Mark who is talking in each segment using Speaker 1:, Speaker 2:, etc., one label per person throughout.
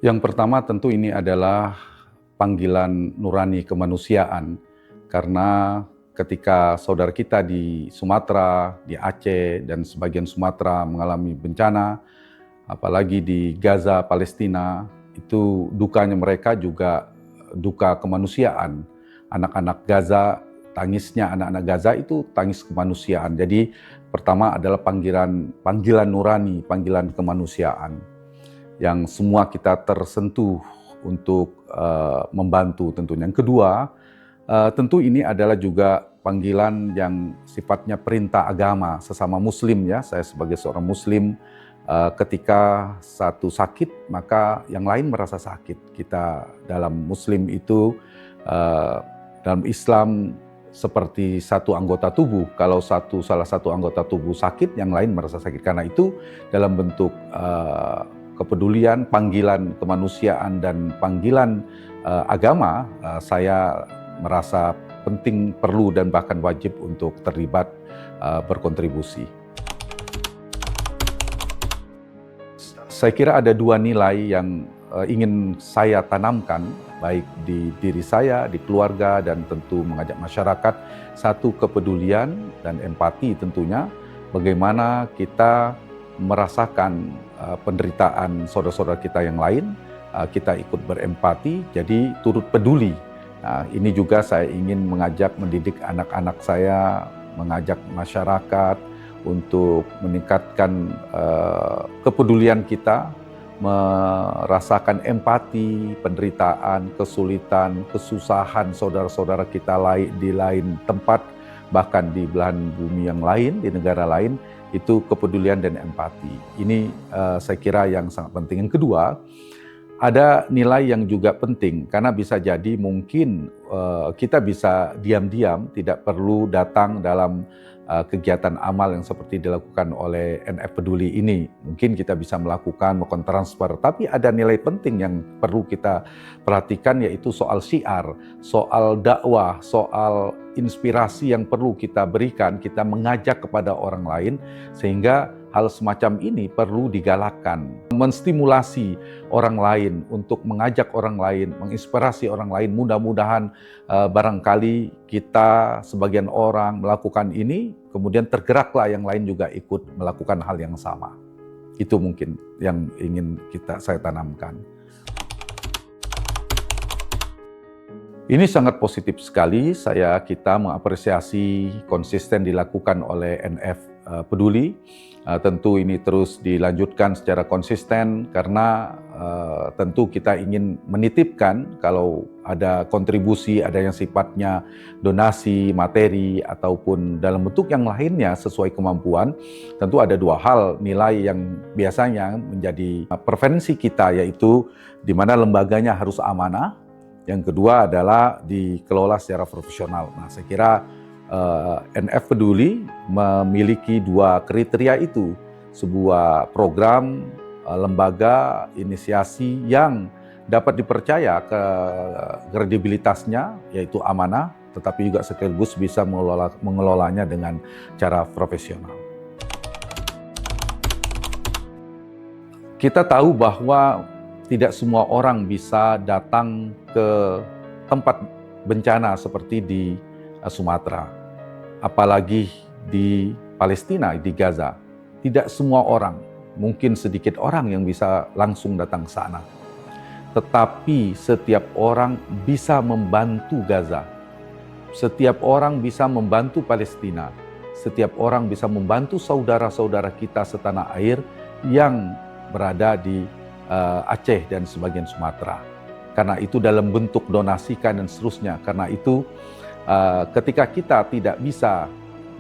Speaker 1: Yang pertama tentu ini adalah panggilan nurani kemanusiaan, karena ketika saudara kita di Sumatera, di Aceh, dan sebagian Sumatera mengalami bencana, apalagi di Gaza, Palestina, itu dukanya mereka juga duka kemanusiaan. Anak-anak Gaza, tangisnya anak-anak Gaza itu tangis kemanusiaan. Jadi pertama adalah panggilan nurani, panggilan kemanusiaan yang semua kita tersentuh untuk membantu tentunya. Yang kedua, tentu ini adalah juga panggilan yang sifatnya perintah agama sesama muslim ya. Saya sebagai seorang muslim, ketika satu sakit maka yang lain merasa sakit. Kita dalam muslim itu, dalam Islam seperti satu anggota tubuh. Kalau salah satu anggota tubuh sakit, yang lain merasa sakit. Karena itu dalam bentuk kepedulian, panggilan kemanusiaan, dan panggilan agama, saya merasa penting, perlu, dan bahkan wajib untuk terlibat berkontribusi. Saya kira ada dua nilai yang ingin saya tanamkan, baik di diri saya, di keluarga, dan tentu mengajak masyarakat. Satu, kepedulian dan empati tentunya. Bagaimana kita merasakan penderitaan saudara-saudara kita yang lain, kita ikut berempati, jadi turut peduli. Nah, ini juga saya ingin mengajak, mendidik anak-anak saya, mengajak masyarakat untuk meningkatkan kepedulian kita, merasakan empati, penderitaan, kesulitan, kesusahan saudara-saudara kita di lain tempat, bahkan di belahan bumi yang lain, di negara lain. Itu kepedulian dan empati. Ini saya kira yang sangat penting. Yang kedua, ada nilai yang juga penting, karena bisa jadi mungkin kita bisa diam-diam, tidak perlu datang dalam kegiatan amal yang seperti dilakukan oleh NF Peduli ini. Mungkin kita bisa melakukan transfer, tapi ada nilai penting yang perlu kita perhatikan, yaitu soal syiar, soal dakwah, soal inspirasi yang perlu kita berikan, kita mengajak kepada orang lain, sehingga hal semacam ini perlu digalakkan, menstimulasi orang lain untuk mengajak orang lain, menginspirasi orang lain. Mudah-mudahan barangkali kita sebagian orang melakukan ini, kemudian tergeraklah yang lain juga ikut melakukan hal yang sama. Itu mungkin yang ingin saya tanamkan. Ini sangat positif sekali. Kita mengapresiasi konsisten dilakukan oleh NF Peduli. Tentu ini terus dilanjutkan secara konsisten, karena tentu kita ingin menitipkan kalau ada kontribusi, ada yang sifatnya donasi, materi, ataupun dalam bentuk yang lainnya sesuai kemampuan. Tentu ada dua hal nilai yang biasanya menjadi preferensi kita, yaitu di mana lembaganya harus amanah. Yang kedua adalah dikelola secara profesional. Nah, saya kira NF Peduli memiliki dua kriteria itu. Sebuah program, lembaga, inisiasi yang dapat dipercaya kredibilitasnya, yaitu amanah, tetapi juga sekaligus bisa mengelolanya dengan cara profesional. Kita tahu bahwa tidak semua orang bisa datang ke tempat bencana seperti di Sumatera, apalagi di Palestina, di Gaza. Tidak semua orang, mungkin sedikit orang yang bisa langsung datang ke sana. Tetapi setiap orang bisa membantu Gaza. Setiap orang bisa membantu Palestina. Setiap orang bisa membantu saudara-saudara kita setanah air yang berada di Aceh dan sebagian Sumatera. Karena itu dalam bentuk donasikan dan seterusnya. Karena itu ketika kita tidak bisa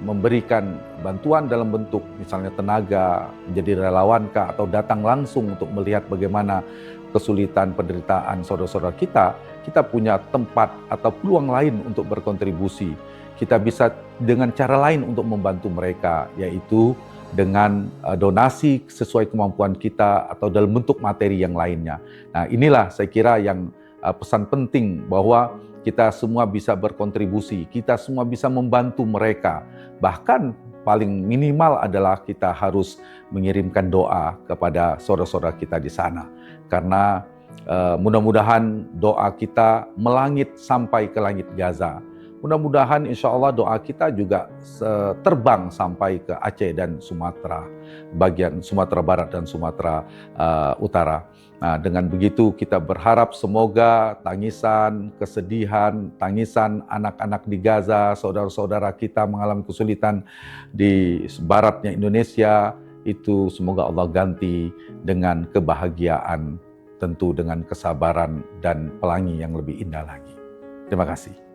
Speaker 1: memberikan bantuan dalam bentuk misalnya tenaga, menjadi relawankah, atau datang langsung untuk melihat bagaimana kesulitan, penderitaan saudara-saudara kita, kita punya tempat atau peluang lain untuk berkontribusi. Kita bisa dengan cara lain untuk membantu mereka, yaitu dengan donasi sesuai kemampuan kita atau dalam bentuk materi yang lainnya. Nah, inilah saya kira yang pesan penting, bahwa kita semua bisa berkontribusi, kita semua bisa membantu mereka. Bahkan paling minimal adalah kita harus mengirimkan doa kepada saudara-saudara kita di sana. Karena Mudah-mudahan doa kita melangit sampai ke langit Gaza. Mudah-mudahan insya Allah doa kita juga terbang sampai ke Aceh dan Sumatera, bagian Sumatera Barat dan Sumatera Utara. Nah, dengan begitu kita berharap semoga tangisan, kesedihan, tangisan anak-anak di Gaza, saudara-saudara kita mengalami kesulitan di baratnya Indonesia, itu semoga Allah ganti dengan kebahagiaan, tentu dengan kesabaran dan pelangi yang lebih indah lagi. Terima kasih.